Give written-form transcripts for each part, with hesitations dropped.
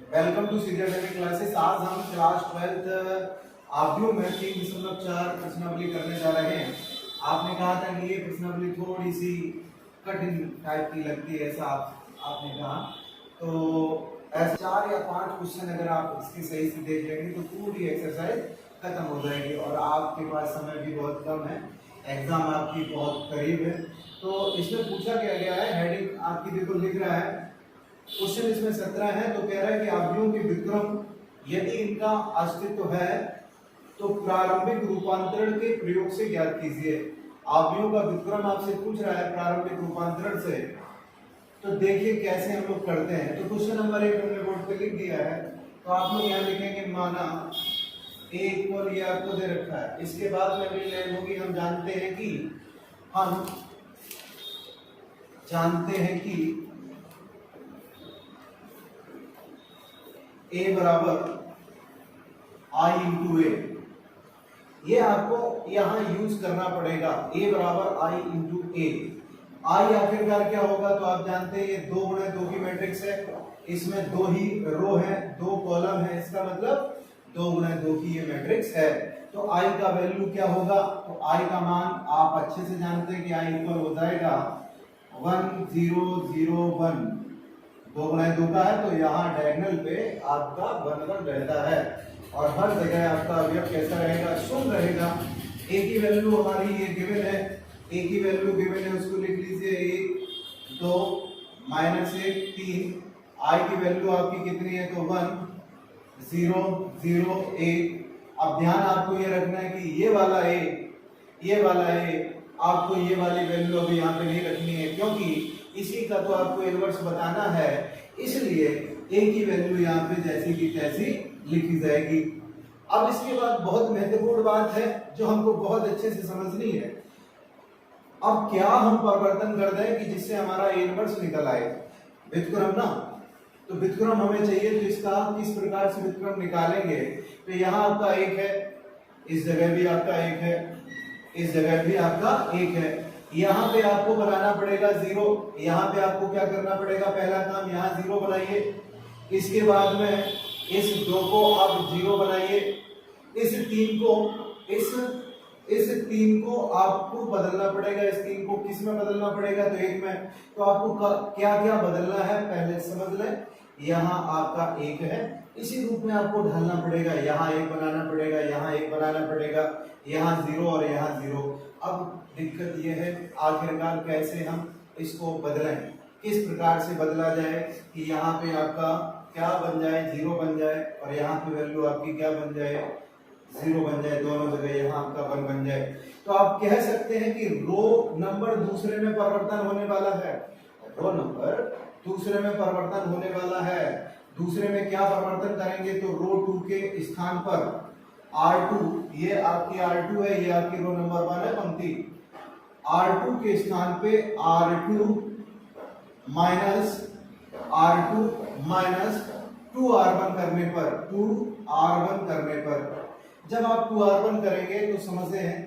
Welcome to serial classes. आज हम class 12 आव्यूह में 3.4 प्रश्नावली करने जा रहे हैं। आपने कहा था कि ये प्रश्नावली थोड़ी सी कठिन टाइप की लगती है, ऐसा आपने कहा। तो ऐसे 4 या 5 क्वेश्चन अगर आप इसकी सही से देख लेंगे तो पूरी एक्सरसाइज खत्म हो जाएगी और आपके पास समय भी बहुत कम है, एग्जाम आपकी बहुत करीब है। तो इसमें पूछा गया है, हेडिंग आपकी देखो लिख रहा है, क्वेश्चन इसमें 17 है। तो कह रहा है कि आव्यूहों के विक्रम यदि इनका अस्तित्व है तो प्रारंभिक रूपांतरण के प्रयोग से ज्ञात कीजिए। आव्यूहों का विक्रम आपसे पूछ रहा है प्रारंभिक रूपांतरण से, तो देखिए कैसे हम लोग करते हैं। तो क्वेश्चन नंबर 1 हमने बोर्ड पे लिख दिया है, तो आप लोग यहाँ लिखेंगे माना a इक्वल ये आपको दे रखा है। इसके बाद में अगली लाइन होगी, हम जानते हैं कि a बराबर i इंटू ए। ये आपको यहाँ यूज करना पड़ेगा, a बराबर i इंटू ए। आई आखिरकार क्या होगा, तो आप जानते हैं ये 2 गुणा 2 की मैट्रिक्स है, इसमें 2 ही रो है, 2 कॉलम है, इसका मतलब 2 गुणा 2 की ये मैट्रिक्स है। तो i का वैल्यू क्या होगा, तो i का मान आप अच्छे से जानते हैं कि i इक्वल हो जाएगा 1001। 2 गुणा 2 का है तो यहाँ डायगोनल पे आपका 1 रहता है और हर जगह आपका अवयव कैसा रहेगा, शून्य रहेगा। a की वैल्यू हमारी ये गिवन है, a की वैल्यू गिवन है, उसको लिख लीजिए 1 2 -1 3। i की वैल्यू आपकी कितनी है, तो 1 0 0 1। अब ध्यान आपको ये रखना है कि ये वाला a आपको ये वाली वैल्यू अभी यहाँ पे नहीं रखनी है, क्योंकि इसी का तो आपको इनवर्स बताना है, इसलिए a की वैल्यू यहाँ पे जैसी की तैसी लिखी जाएगी। अब इसके बाद बहुत महत्वपूर्ण बात है जो हमको बहुत अच्छे से समझनी है। अब क्या हम परिवर्तन कर दें कि जिससे हमारा इनवर्स निकल आए, व्युत्क्रम ना। तो व्युत्क्रम हमें चाहिए, तो इसका किस प्रकार से व्युत्क्रम निकालेंगे। तो यहाँ आपका 1 है, इस जगह भी आपका 1 है, इस जगह भी आपका 1 है। यहाँ पे आपको बनाना पड़ेगा 0। यहाँ पे आपको क्या करना पड़ेगा, पहला काम यहाँ 0 बनाइए, इसके बाद में इस 2 को आप 0 बनाइए, इस 3 को आपको बदलना पड़ेगा। इस 3 को किस में बदलना पड़ेगा, तो 1 में। तो आपको क्या क्या बदलना है पहले समझ लें। यहाँ आपका 1 है, इसी रूप में आपको ढालना पड़ेगा, यहाँ 1 बनाना पड़ेगा, यहाँ 1 बनाना पड़ेगा, यहाँ 0 और यहाँ 0। अब दिक्कत यह है आखिरकार कैसे हम इसको बदलें, किस प्रकार से बदला जाए कि यहाँ पे आपका क्या बन जाए, 0 बन जाए, और यहाँ पे वैल्यू आपकी क्या बन जाए, 0 बन जाए, दोनों जगह यहाँ आपका 1 बन जाए। तो आप कह सकते हैं कि रो नंबर दूसरे में परिवर्तन होने वाला है, रो नंबर दूसरे में परिवर्तन होने वाला है। दूसरे में क्या परिवर्तन करेंगे, तो रो 2 के स्थान पर R2, ये आपकी R2 है, ये आपकी रो नंबर 1 है पंक्ति, R2 के स्थान पे R2 माइनस 2R1 करने पर, जब आप 2R1 करेंगे तो समझते हैं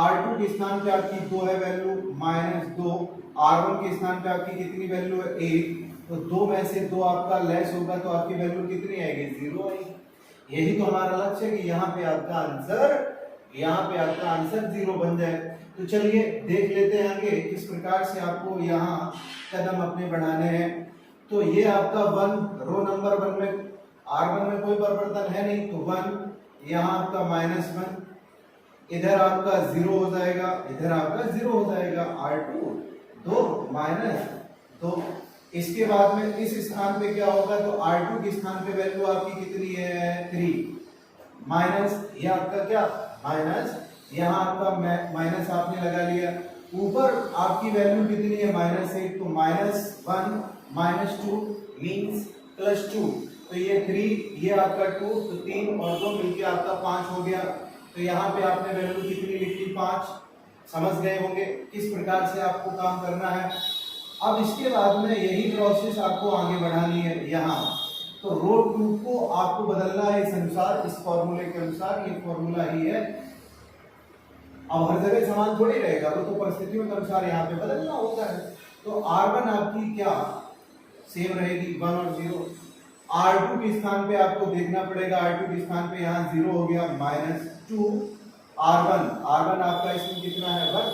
R2 के स्थान पे आपकी 2 है वैल्यू -2, R1 के स्थान पे आपकी कितनी वैल्यू है 1, तो 2 में से 2 आपका लेस होगा तो आपकी वैल्यू कितनी आएगी, 0 आएगी। यही तो हमारा लक्ष्य है कि यहाँ पे आपका आंसर 0 बन जाए। तो चलिए देख लेते हैं आगे किस प्रकार से आपको यहाँ कदम अपने बढ़ाने हैं। तो ये आपका 1 रो नंबर 1 में R1 में कोई परिवर्तन है नहीं, तो 1, यहाँ आपका -1, इधर आपका 0 हो जाएगा, इधर आपका 0 हो जाएगा, R2 -2। इसके बाद में इस स्थान पे क्या होगा, तो R2 के स्थान पे वैल्यू आपकी कितनी है, 3 माइनस, ये आपका क्या माइनस, यहाँ आपका माइनस आपने लगा लिया, ऊपर आपकी वैल्यू कितनी है -1, तो -1 -2 मींस +2, तो ये 3, ये आपका 2, तो 3 और 2 मिलके आपका 5 हो गया। तो यहाँ पे आपने वैल्यू कितनी लिखी, 5। समझ गए होंगे किस प्रकार से आपको काम करना है। अब इसके बाद में यही प्रोसेस आपको आगे बढ़ानी है यहाँ, तो रो 2 को आपको बदलना है इस अनुसार, इस फॉर्मूले के अनुसार, ये फॉर्मूला ही है। अब हर जगह समान थोड़ी रहेगा, वो तो परिस्थितियों के अनुसार यहाँ पे बदलना होता है। तो R1 आपकी क्या सेम रहेगी, 1 और 0, R2 के स्थान पे आपको देखना पड़ेगा, R2 के स्थान पे यहाँ 0 हो गया, -2 R1 आपका इसमें कितना है 1,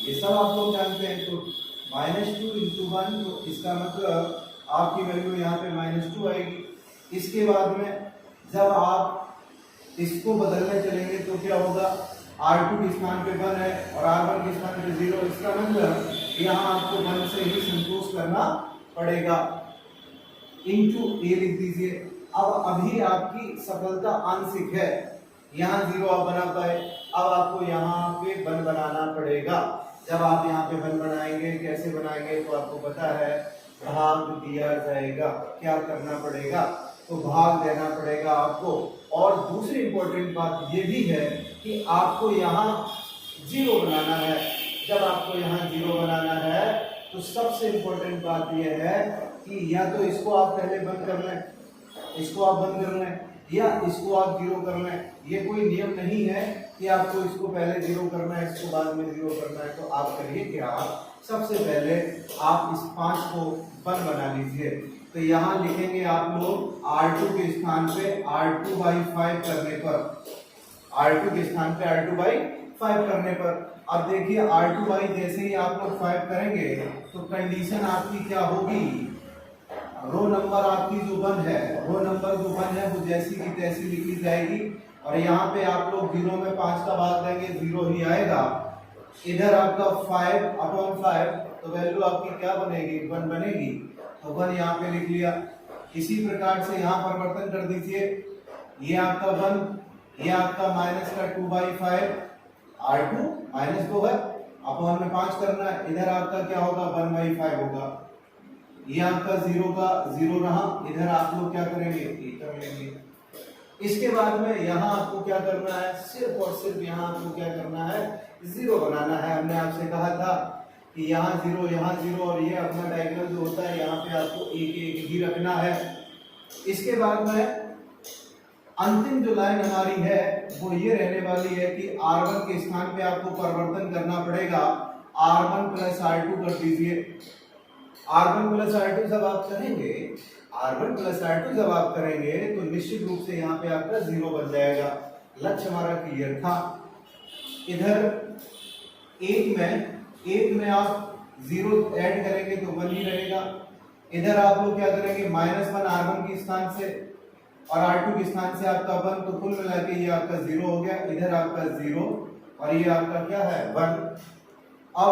ये सब आप लोग जानते हैं। तो -2 × 1, तो इसका मतलब आपकी वैल्यू यहाँ पे -2 आएगी। इसके बाद में जब आप इसको बदलने चलेंगे तो क्या होगा, R2 के स्थान पे 1 है और R1 के स्थान पे 0, इसका मतलब यहाँ आपको 1 से ही संतोष करना पड़ेगा। इंटू ए लिख दीजिए। अब अभी आपकी सफलता आंशिक है, यहाँ 0 आप बना पाए, अब आपको यहाँ पे 1 बनाना पड़ेगा। जब आप यहाँ पे 1 बनाएंगे, कैसे बनाएंगे तो आपको पता है, भाग दिया जाएगा। क्या करना पड़ेगा, तो भाग देना पड़ेगा आपको। और दूसरी इंपॉर्टेंट बात ये भी है कि आपको यहाँ 0 बनाना है। जब आपको यहाँ 0 बनाना है तो सबसे इंपॉर्टेंट बात यह है कि या तो इसको आप पहले बंद कर लें, इसको आप बंद कर लें, या इसको आप 0 कर लें। ये कोई नियम नहीं है कि आपको इसको पहले 0 करना है, इसको बाद में 0 करना है। तो आप करिए क्या, सबसे पहले आप इस 5 को 1 बना लीजिए। तो यहाँ लिखेंगे आप लोग R2 के स्थान पे R2/5 करने पर, R2 के स्थान पे R2/5 करने पर। अब देखिए R2 जैसे ही आप लोग 5 करेंगे तो कंडीशन आपकी क्या होगी, रो नंबर आपकी जो 1 है, रो नंबर जो 1 है वो जैसी की तैसी लिखी जाएगी। और यहाँ पे आप लोग 0 में 5 का भाग देंगे, 0 ही आएगा। इधर आपका 5/5, तो वैल्यू आपकी क्या बनेगी, 1 बनेगी। तो 1 यहाँ पे लिख लिया। इसी प्रकार से यहाँ परिवर्तन कर दीजिए, ये आपका 1, ये आपका -2/5, R2 -2 है, अपॉन में 5 करना है। इधर आपका क्या होगा, 1/5 होगा। ये आपका 0 का 0 रहा, इधर आप लोग क्या करेंगे, ये कर लेंगे। इसके बाद में यहाँ आपको क्या करना है, सिर्फ और सिर्फ यहाँ आपको क्या करना है, 0 बनाना है। हमने आपसे कहा था कि यहाँ 0, यहाँ 0, और ये अपना डायगोनल जो होता है यहाँ पे आपको एक ही रखना है। इसके बाद में अंतिम जो लाइन हमारी है वो ये रहने वाली है कि R1 के स्थान पे आपको परिवर्तन करना पड़ेगा, R1 + R2 कर दीजिए। R1 + R2 जब आप करेंगे, R1 + R2 जब आप करेंगे तो निश्चित रूप से यहाँ पे आपका 0 बन जाएगा। लक्ष्य हमारा क्लियर था। इधर 1 में आप 0 ऐड करेंगे तो 1 ही रहेगा। इधर आप लोग क्या करेंगे, -1 R1 के स्थान से और R2 के स्थान से आपका 1, तो कुल मिला के ये आपका 0 हो गया। इधर आपका 0 और ये आपका क्या है, 1। अब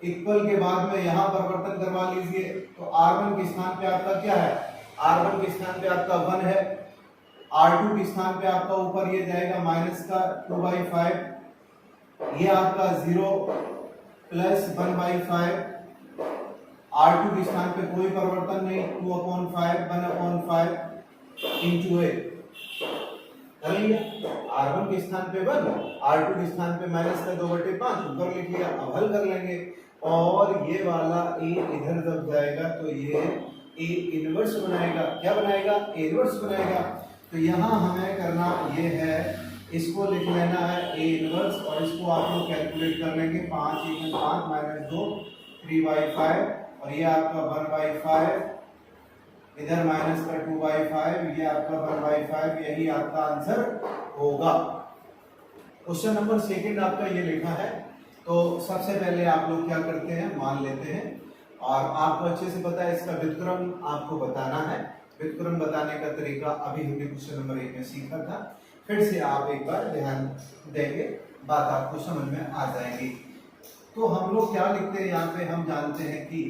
इक्वल के बाद में यहाँ परिवर्तन करवा लीजिए। तो R1 के स्थान पे आपका क्या है, R1 के स्थान पे आपका 1 है, R2 के स्थान पे आपका ऊपर ये जाएगा -2/5, ये आपका 0 + 1/5, R2 के स्थान पे कोई परिवर्तन नहीं, 2/5, 1/5 इंटू ए कर लिया। R1 के स्थान पे 1, R2 के स्थान पे -2/5 ऊपर लिख लिया। अब हल कर लेंगे और ये वाला ए इधर जब जाएगा तो ये ए इनवर्स बनाएगा। क्या बनाएगा, ए इनवर्स बनाएगा। तो यहाँ हमें करना ये है, इसको लिख लेना है ए इनवर्स, और इसको आप लोग कैलकुलेट कर लेंगे। 5 × 5 - 2 3/5, और ये आपका 1/5, इधर -2/5, ये आपका 1/5, यही आपका आंसर होगा। क्वेश्चन नंबर 2 आपका ये लिखा है। तो सबसे पहले आप लोग क्या करते हैं, मान लेते हैं, और आपको अच्छे से पता है इसका व्युत्क्रम आपको बताना है। व्युत्क्रम बताने का तरीका अभी हमने क्वेश्चन नंबर 1 में सीखा था। फिर से आप एक बार ध्यान देंगे, बात आपको समझ में आ जाएगी। तो हम लोग क्या लिखते हैं यहाँ पे, हम जानते हैं कि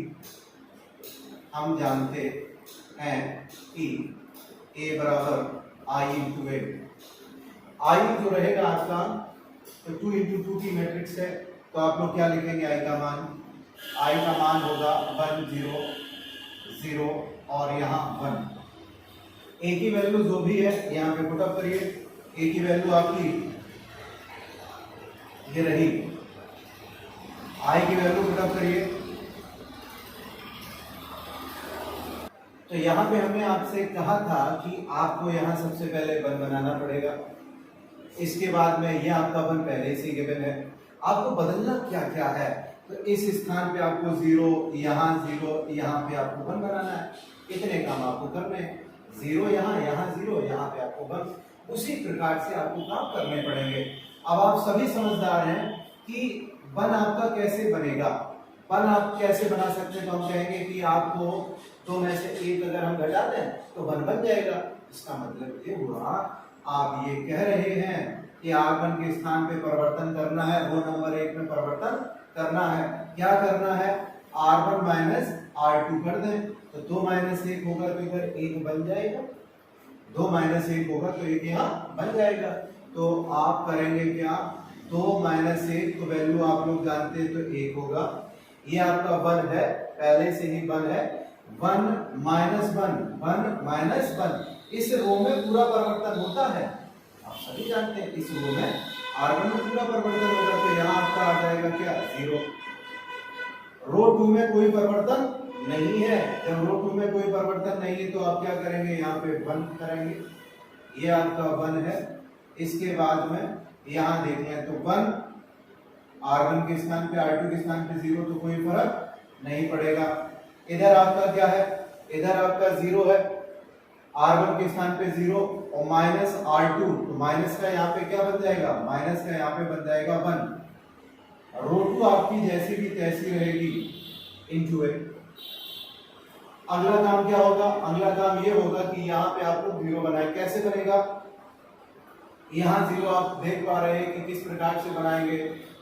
a बराबर I × a। I जो रहेगा आपका, तो 2 × 2 की मैट्रिक्स है, तो आप लोग क्या लिखेंगे, I का मान होगा 1 0 0 और यहाँ 1। a की वैल्यू जो भी है यहाँ पे पुट अप करिए। a की वैल्यू आपकी ये रही, I की वैल्यू पुट अप करिए। तो यहाँ पे हमने आपसे कहा था कि आपको यहाँ सबसे पहले 1 बनाना पड़ेगा। इसके बाद में ये आपका 1 पहले से गिवन है। आपको बदलना क्या क्या है, तो इस स्थान पे आपको 0, यहाँ 0, यहाँ पे आपको 1 बनाना है। इतने काम आपको करने हैं। जीरो यहाँ, यहाँ जीरो, यहाँ पे आपको वन। उसी प्रकार से आपको काम करने पड़ेंगे। अब आप सभी समझदार हैं कि वन आपका कैसे बनेगा। वन आप कैसे बना सकते हैं, तो हम कहेंगे कि आपको दो में से एक अगर हम घटा दें तो वन बन जाएगा। इसका मतलब ये हुआ, आप ये कह रहे हैं कि R1 के स्थान पे परिवर्तन करना है, रो नंबर 1 में परिवर्तन करना है। क्या करना है, R1 माइनस R2 कर दें, तो 2 माइनस 1 होगा तो इधर 1 बन जाएगा, 2 माइनस 1 होगा तो 1 यहाँ बन जाएगा। तो आप करेंगे क्या, 2 माइनस 1 तो वैल्यू आप लोग जानते हैं तो 1 होगा। ये आपका 1 है, पहले से ही 1 है। 1 माइनस 1, 1 माइनस 1, इस रो में पूरा परिवर्तन होता है, आप सभी जानते हैं। इस रो में R1 में पूरा परिवर्तन होगा, तो यहाँ आपका आ जाएगा क्या, 0। रो 2 में कोई परिवर्तन नहीं है। जब रो 2 में कोई परिवर्तन नहीं है तो आप क्या करेंगे, यहाँ पे 1 करेंगे, ये आपका 1 है। इसके बाद में यहाँ देख लें तो 1 R1 के स्थान पे, R2 के स्थान पे 0, तो कोई फर्क नहीं पड़ेगा। इधर आपका क्या है, इधर आपका 0 है, R1 के स्थान पे 0 और माइनस R2, तो माइनस का यहाँ पे क्या बन जाएगा, माइनस का यहाँ पे बन जाएगा 1। रो 2 आपकी जैसी भी तैसी रहेगी, इनटू है। अगला काम क्या होगा, अगला काम ये होगा कि यहाँ पे आपको 0 बनाए। कैसे बनेगा, यहाँ 0 आप देख पा रहे हैं कि किस प्रकार से बनाएंगे।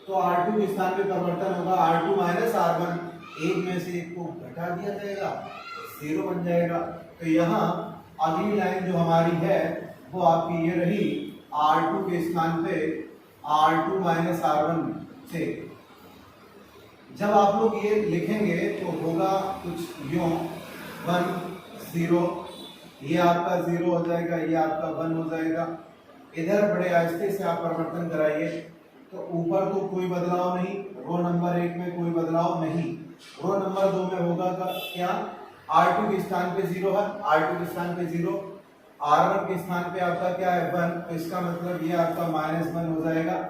तो R2 के स्थान पे परिवर्तन होगा, R2 माइनस R1, एक में से एक को घटा दिया जाएगा, 0 बन जाएगा। तो यहाँ अगली लाइन जो हमारी है वो आपकी ये रही, R2 के स्थान पे R2 माइनस R1 से। जब आप लोग ये लिखेंगे तो होगा कुछ यूं, 1 0, ये आपका 0 हो जाएगा, ये आपका 1 हो जाएगा। इधर बड़े आहिस्ते से आप परिवर्तन कराइए, तो ऊपर तो कोई बदलाव नहीं, रो नंबर 1 में कोई बदलाव नहीं, रो नंबर 2 में होगा क्या, R2 के स्थान पे 0 है, R2 के स्थान पे 0, R1 के स्थान पे आपका क्या है 1, तो इसका मतलब ये आपका -1 हो जाएगा।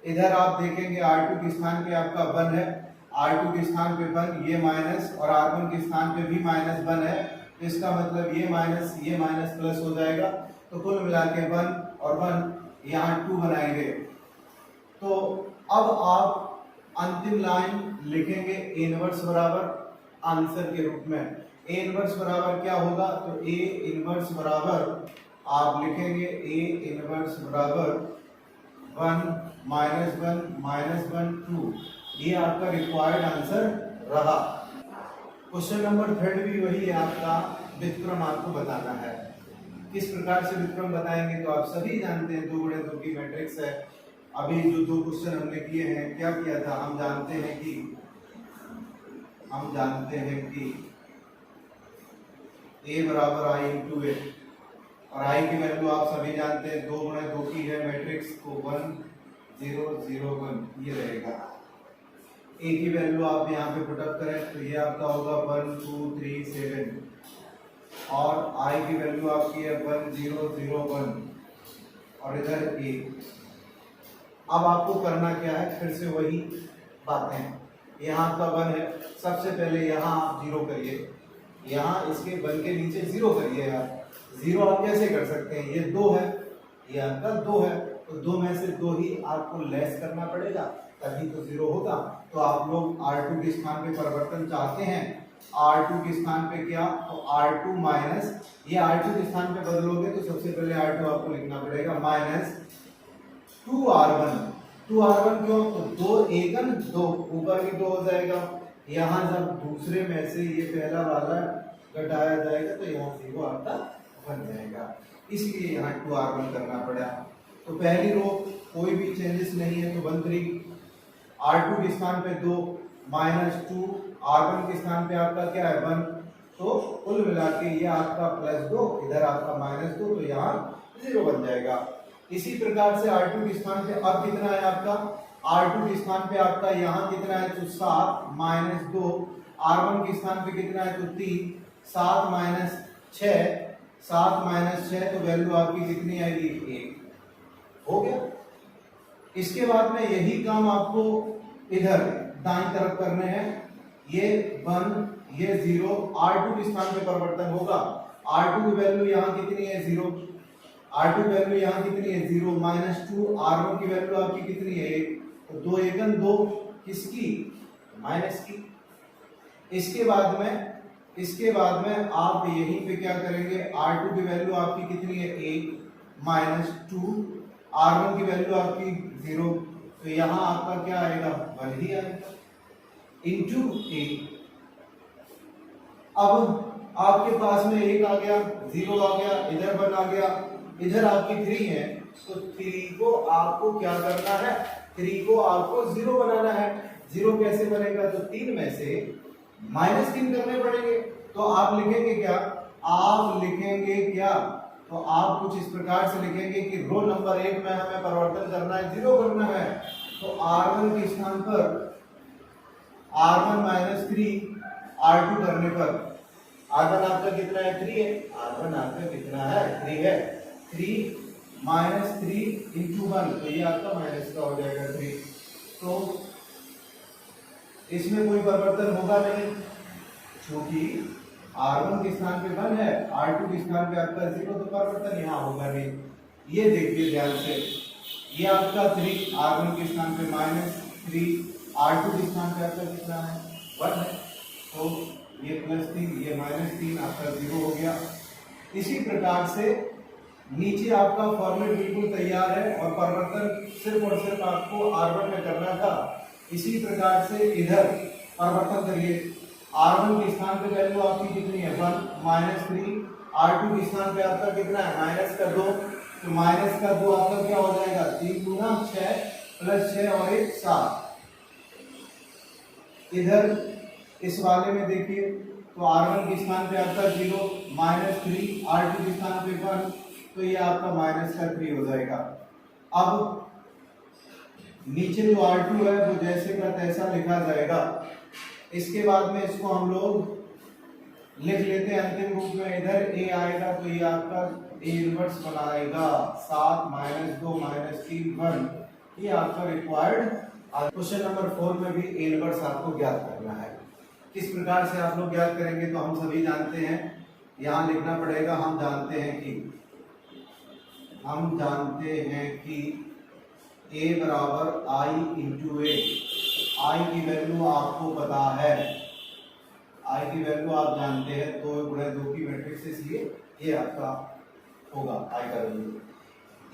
इधर आप देखेंगे R2 के स्थान पे आपका 1 है, R2 के स्थान पे 1, ये माइनस, और R1 के स्थान पे भी -1 है, तो इसका मतलब ये माइनस प्लस हो जाएगा। तो कुल मिला के 1 और 1 यहाँ 2 बनाएंगे। तो अब आप अंतिम लाइन लिखेंगे A इनवर्स बराबर आंसर के रूप में। A इनवर्स बराबर क्या होगा, तो A इनवर्स बराबर आप लिखेंगे A इनवर्स बराबर 1 -1 2। ये आपका रिक्वायर्ड आंसर रहा। क्वेश्चन नंबर 3 भी वही है आपका, व्युत्क्रम आपको बताना है। किस प्रकार से व्युत्क्रम बताएंगे, तो आप सभी जानते हैं 2 × 2 की मैट्रिक्स है। अभी जो 2 क्वेश्चन हमने किए हैं, क्या किया था, हम जानते हैं कि A बराबर I × A, और I की वैल्यू आप सभी जानते हैं 2 × 2 की है मैट्रिक्स, तो 1 0 0 1 ये रहेगा। A की वैल्यू आप यहाँ पे पुटअप करें तो ये आपका होगा 1 2 3 7, और I की वैल्यू आपकी है 1 0 0 1, और इधर A। अब आपको करना क्या है, फिर से वही बातें, यहाँ आपका 1 है, सबसे पहले यहाँ आप 0 करिए, यहाँ इसके 1 के नीचे 0 करिए। यार 0 आप कैसे कर सकते हैं, ये 2 है, ये आपका 2 है, तो 2 में से 2 ही आपको लेस करना पड़ेगा, तभी तो 0 होगा। तो आप लोग R2 के स्थान पे परिवर्तन चाहते हैं, R2 के स्थान पे क्या, तो R2 माइनस, ये R2 के स्थान पे बदलोगे तो सबसे पहले R2 आपको लिखना पड़ेगा माइनस 2R1। 2R1 क्यों, तो 2 एकन 2, ऊपर भी 2 हो जाएगा। यहाँ जब दूसरे में से ये पहला वाला घटाया जाएगा तो यहाँ 0 आपका बन जाएगा, इसलिए यहाँ 2R1 करना पड़ा। तो पहली रो कोई भी चेंजेस नहीं है, तो 1 3, R2 के स्थान पे 2 -2, R1 के स्थान पे आपका क्या है 1, तो कुल मिला के ये आपका +2, इधर आपका -2, तो यहाँ 0 बन जाएगा। इसी प्रकार से R2 के स्थान पे अब कितना है आपका, R2 के स्थान पे आपका यहाँ कितना है, तो 7 -2, R1 के स्थान पे कितना है, तो 3, 7 6, तो वैल्यू आपकी कितनी आएगी, 1 हो गया। इसके बाद में यही काम आपको इधर दाईं तरफ करने हैं, ये 1 ये 0, R2 के स्थान पे परिवर्तन होगा, R2 की वैल्यू यहाँ कितनी है 0, R2 वैल्यू यहाँ कितनी है 0 -2, R1 की वैल्यू आपकी कितनी है 1, तो 2 एकम 2 किसकी माइनस की। इसके बाद में आप यहीं पे क्या करेंगे, R2 की वैल्यू आपकी कितनी है 1 -2, R1 की वैल्यू आपकी 0, तो यहाँ आपका क्या आएगा 1 ही आएगा इंटू 1। अब आपके पास में 1 आ गया, 0 आ गया, इधर 1 आ गया, इधर आपकी 3 है, तो 3 को आपको क्या करना है, 3 को आपको 0 बनाना है। 0 कैसे बनेगा, तो 3 में से -3 करने पड़ेंगे, तो आप लिखेंगे क्या, तो आप कुछ इस प्रकार से लिखेंगे कि रो नंबर 1 में हमें परिवर्तन करना है, 0 करना है, तो R1 के स्थान पर R1 -3 R2 करने पर R1 आपका कितना है 3 है, R1 आपका कितना है 3 है, 3 -3 इंटू 1, तो ये आपका माइनस का हो जाएगा 3। तो इसमें कोई परिवर्तन होगा नहीं, क्योंकि R1 के स्थान पे 1 है, R2 के स्थान पे आपका 0, तो परिवर्तन यहाँ होगा नहीं। ये देखिए ध्यान से, ये आपका 3 R1 के स्थान पे -3, R2 के स्थान पे आपका कितना है 1 है, तो ये +3 ये -3 आपका 0 हो गया। इसी प्रकार से नीचे आपका फॉर्मेट बिल्कुल तैयार है और परिवर्तन सिर्फ और सिर्फ आपको R1 में करना था। इसी प्रकार से इधर परिवर्तन करिए, R1 के स्थान पे वैल्यू आपकी कितनी है 1 -3, R2 के स्थान पे आपका कितना है -2, तो -2 आपका क्या हो जाएगा 3 गुना 6 + 6 और 1 7। इधर इस वाले में देखिए, तो R1 के स्थान पे आपका 0 -3, R2 के स्थान पे 1, तो ये आपका -3 हो जाएगा। अब नीचे जो R2 है वो जैसे का तैसा लिखा जाएगा। इसके बाद में इसको हम लोग लिख लेते हैं अंतिम रूप में, इधर A आएगा तो ये आपका A इनवर्स बनाएगा 7 -2 -3 1, ये आपका रिक्वायर्ड। क्वेश्चन नंबर 4 में भी A इनवर्स आपको ज्ञात करना है। किस प्रकार से आप लोग ज्ञात करेंगे, तो हम सभी जानते हैं, यहाँ लिखना पड़ेगा, हम जानते हैं कि A बराबर I इंटू A, I की वैल्यू आपको पता है, I की वैल्यू आप जानते हैं, 2 × 2 की मैट्रिक्स, इसलिए ये आपका होगा I का वैल्यू।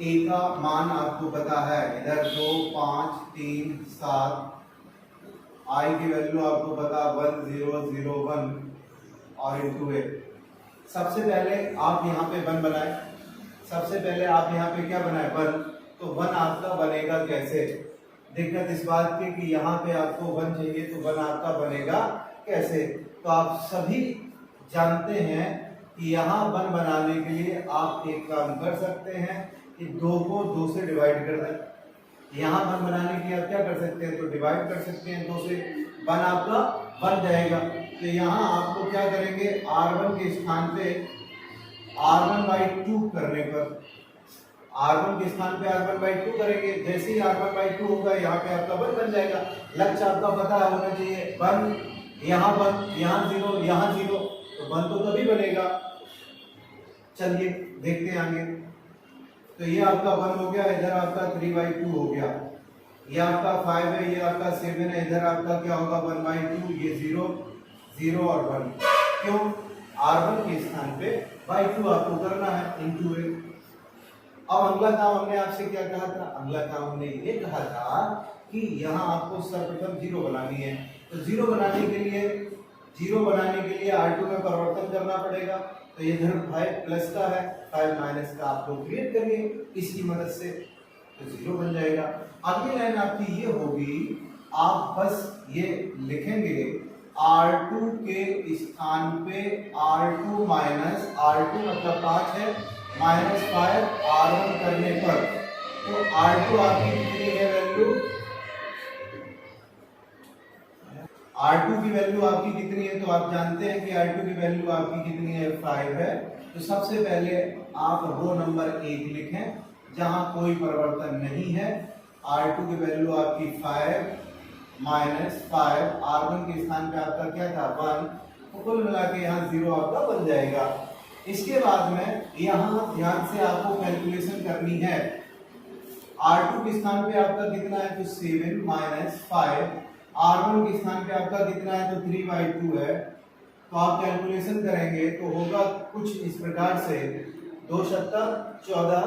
A का मान आपको पता है, इधर 2 5 3 7, I की वैल्यू आपको पता 1 0 0 1 और इंटू A। सबसे पहले आप यहाँ पे 1 बनाए, क्या बनाए 1, तो 1 आपका बनेगा कैसे, दिक्कत इस बात की कि यहाँ पे आपको 1 चाहिए, तो 1 आपका बनेगा कैसे, तो आप सभी जानते हैं कि यहाँ 1 बनाने के लिए आप एक काम कर सकते हैं कि 2 को 2 से डिवाइड कर दें। यहाँ 1 बनाने के लिए आप क्या कर सकते हैं, तो डिवाइड कर सकते हैं 2 से, 1 आपका बन जाएगा। तो यहाँ आपको क्या करेंगे, R1 के स्थान पे R1/2 करने पर, R1 के स्थान पे R1/2 करेंगे, जैसे ही R1/2 होगा यहाँ पे आपका 1 बन जाएगा। लक्ष्य आपका पता होना चाहिए, 1 यहाँ 0 यहाँ 0, तो 1 तो तभी बनेगा। चलिए देखते हैं आगे, तो ये आपका 1 हो गया, इधर आपका 3/2 हो गया, ये आपका 5 है, ये आपका 7 है, इधर आपका क्या होगा 1/2, ये 0 0 और 1, क्यों, R1 के स्थान पे 2 आपको करना है इंटू 1। अब अगला काम हमने आपसे क्या कहा था, अगला काम हमने ये कहा था कि यहाँ आपको सर्वप्रथम 0 बनानी है, तो 0 बनाने के लिए R2 में परिवर्तन करना पड़ेगा, तो ये इधर 5 प्लस का है, 5 माइनस का आप लोग क्रिएट करिए इसकी मदद से, तो 0 बन जाएगा। अगली लाइन आपकी ये होगी, आप बस ये लिखेंगे R2 के स्थान पे R2 माइनस R2 मतलब 5 है, -5 R1 करने पर, तो R2 आपकी कितनी है वैल्यू, R2 की वैल्यू आपकी कितनी है, तो आप जानते हैं कि R2 की वैल्यू आपकी कितनी है 5 है। तो सबसे पहले आप रो नंबर 1 लिखें जहां कोई परिवर्तन नहीं है, R2 की वैल्यू आपकी 5 -5, R1 के स्थान पे आपका क्या था 1, तो कुल मिला के यहाँ 0 आपका बन जाएगा। इसके बाद में यहाँ ध्यान से आपको कैलकुलेशन करनी है। R2 के स्थान पे आपका कितना है तो 7 माइनस 5, R1 के स्थान पे आपका कितना है तो 3/2 है। तो आप कैलकुलेशन करेंगे तो होगा कुछ इस प्रकार से, 2 सत्ता 14,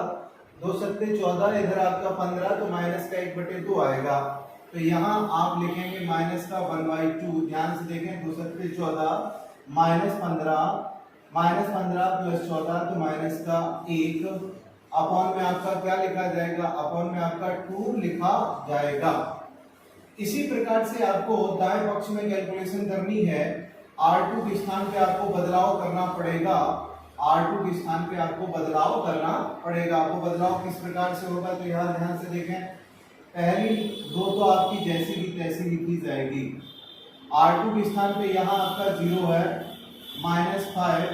2 सत्ते 14, इधर आपका 15, तो माइनस का 1/2 आएगा। तो यहाँ आप लिखेंगे माइनस का 1/2। ध्यान से देखें, 2 सत्ते 14 माइनस 15 प्लस 14 तो माइनस का 1, अपॉन में आपका क्या लिखा जाएगा, अपॉन में आपका 2 लिखा जाएगा। इसी प्रकार से आपको दाएं पक्ष में कैलकुलेशन करनी है। R2 के स्थान पे आपको बदलाव करना पड़ेगा, R2 के स्थान पे आपको बदलाव करना पड़ेगा। आपको बदलाव किस प्रकार से होगा तो यहाँ ध्यान से देखें, पहली दो तो आपकी जैसी की तैसी लिखी जाएगी। R2 के स्थान पे यहाँ आपका 0 है, -5,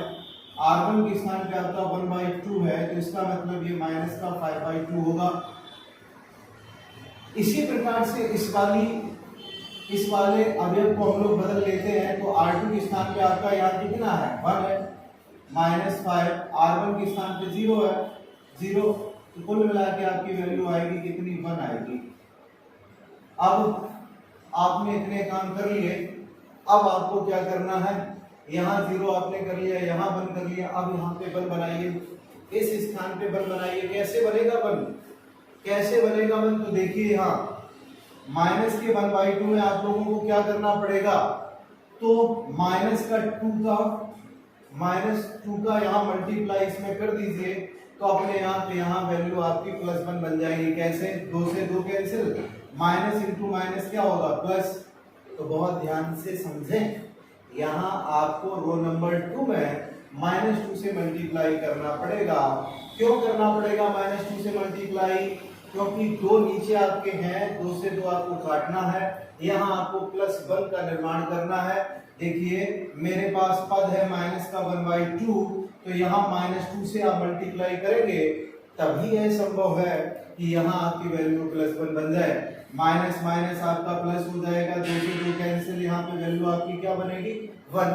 R1 के स्थान पे आपका 1/2 है, तो इसका मतलब ये माइनस का 5/2 होगा। इसी प्रकार से इस वाले अवयव को हम लोग बदल लेते हैं। तो R2 के स्थान पे आपका यहाँ कितना है 1 है, -5, R1 के स्थान पे 0 है, 0, तो कुल मिला के आपकी वैल्यू आएगी कितनी, 1 आएगी। अब आपने इतने काम कर लिए, अब आपको क्या करना है, यहाँ 0 आपने कर लिया, यहाँ 1 कर लिया, अब यहाँ पे 1 बनाइए, इस स्थान पे 1 बनाइए। कैसे बनेगा 1, कैसे बनेगा 1, तो देखिए यहाँ माइनस के 1/2 में आप लोगों को क्या करना पड़ेगा, तो -2 का यहाँ मल्टीप्लाई इसमें कर दीजिए, तो अपने यहाँ पे यहाँ वैल्यू आपकी +1 बन जाएगी। कैसे, 2 से 2 कैंसिल, माइनस इंटू माइनस क्या होगा प्लस। तो बहुत ध्यान से समझें, यहाँ आपको रो नंबर 2 में -2 से मल्टीप्लाई करना पड़ेगा। क्यों करना पड़ेगा -2 से मल्टीप्लाई, क्योंकि 2 नीचे आपके हैं, 2 से 2 आपको काटना है, यहाँ आपको +1 का निर्माण करना है। देखिए मेरे पास पद है माइनस का 1/2, तो यहाँ -2 से आप मल्टीप्लाई करेंगे तभी यह संभव है कि यहाँ आपकी वैल्यू +1 बन जाए। माइनस माइनस आपका प्लस हो जाएगा, 2 से 2 कैंसिल, यहाँ पे वैल्यू आपकी क्या बनेगी 1।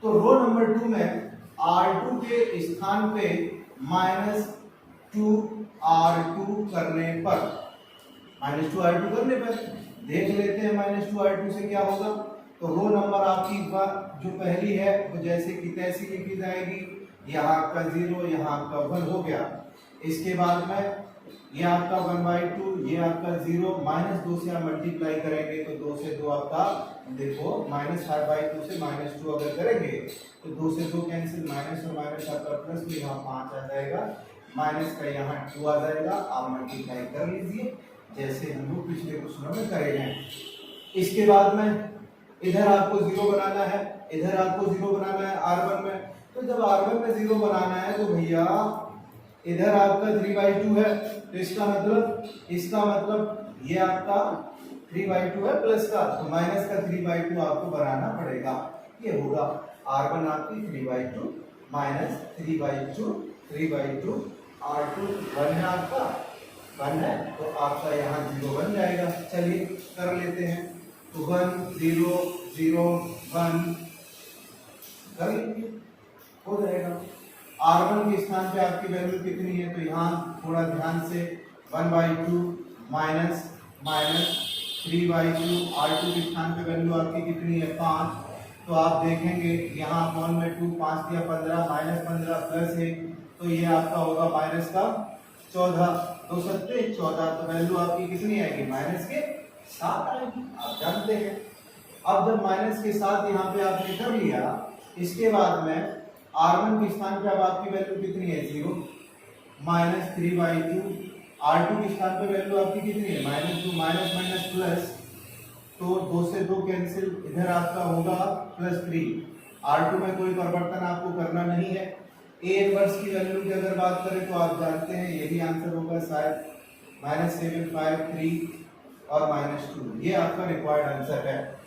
तो रो नंबर 2 में R2 के स्थान पे -2 R2 करने पर, -2 R2 करने पर देख लेते हैं -2 R2 से क्या होगा। तो रो नंबर आपकी जो पहली है वो जैसे की तैसी लिखी जाएगी, यहाँ आपका 0, यहाँ आपका 1 हो गया। इसके बाद में ये आपका 1/2, ये आपका 0, -2 से आप मल्टीप्लाई करेंगे तो 2 से 2 आपका, देखो -5/2 से -2 अगर करेंगे तो 2 से 2 कैंसिल, माइनस और माइनस आपका प्लस, तो यहाँ 5 आ जाएगा, माइनस का यहाँ 2 आ जाएगा। आप मल्टीप्लाई कर लीजिए जैसे हम लोग पिछले क्वेश्चनों में करे हैं। इसके बाद में इधर आपको 0 बनाना है, इधर आपको 0 बनाना है R1 में। तो जब R1 में 0 बनाना है तो भैया इधर आपका 3/2 है, तो इसका मतलब ये आपका 3/2 है प्लस का, तो माइनस का 3/2 आपको बनाना पड़ेगा। ये होगा R1 आपकी 3/2 माइनस 3/2 R2 1 है आपका, 1 है, तो आपका यहाँ 0 बन जाएगा। चलिए कर लेते हैं, तो 1 0 0 1 कर लीजिए, हो जाएगा। R1 के स्थान पे आपकी वैल्यू कितनी है, तो यहाँ थोड़ा ध्यान से 1/2 माइनस 3/2, R2 के स्थान पे वैल्यू आपकी कितनी है 5, तो आप देखेंगे यहाँ अपॉन में 2, 5 दिया 15, -15 प्लस 1, तो ये आपका होगा माइनस का 14, 2 सत्ते 14, तो वैल्यू आपकी कितनी आएगी माइनस के 7 आएगी, आप जानते हैं। अब जब माइनस के 7 यहाँ पे आपने कर लिया, इसके बाद में R1 के स्थान पे अब आपकी वैल्यू कितनी है 0, -3/2, R2 के स्थान पे वैल्यू आपकी कितनी है -2, माइनस माइनस प्लस, तो 2 से 2 कैंसिल, इधर आपका होगा +3। R2 में कोई परिवर्तन आपको करना नहीं है। A इनवर्स की वैल्यू की अगर बात करें तो आप जानते हैं यही आंसर होगा शायद, -7 5 3 और -2, ये आपका रिक्वायर्ड आंसर है।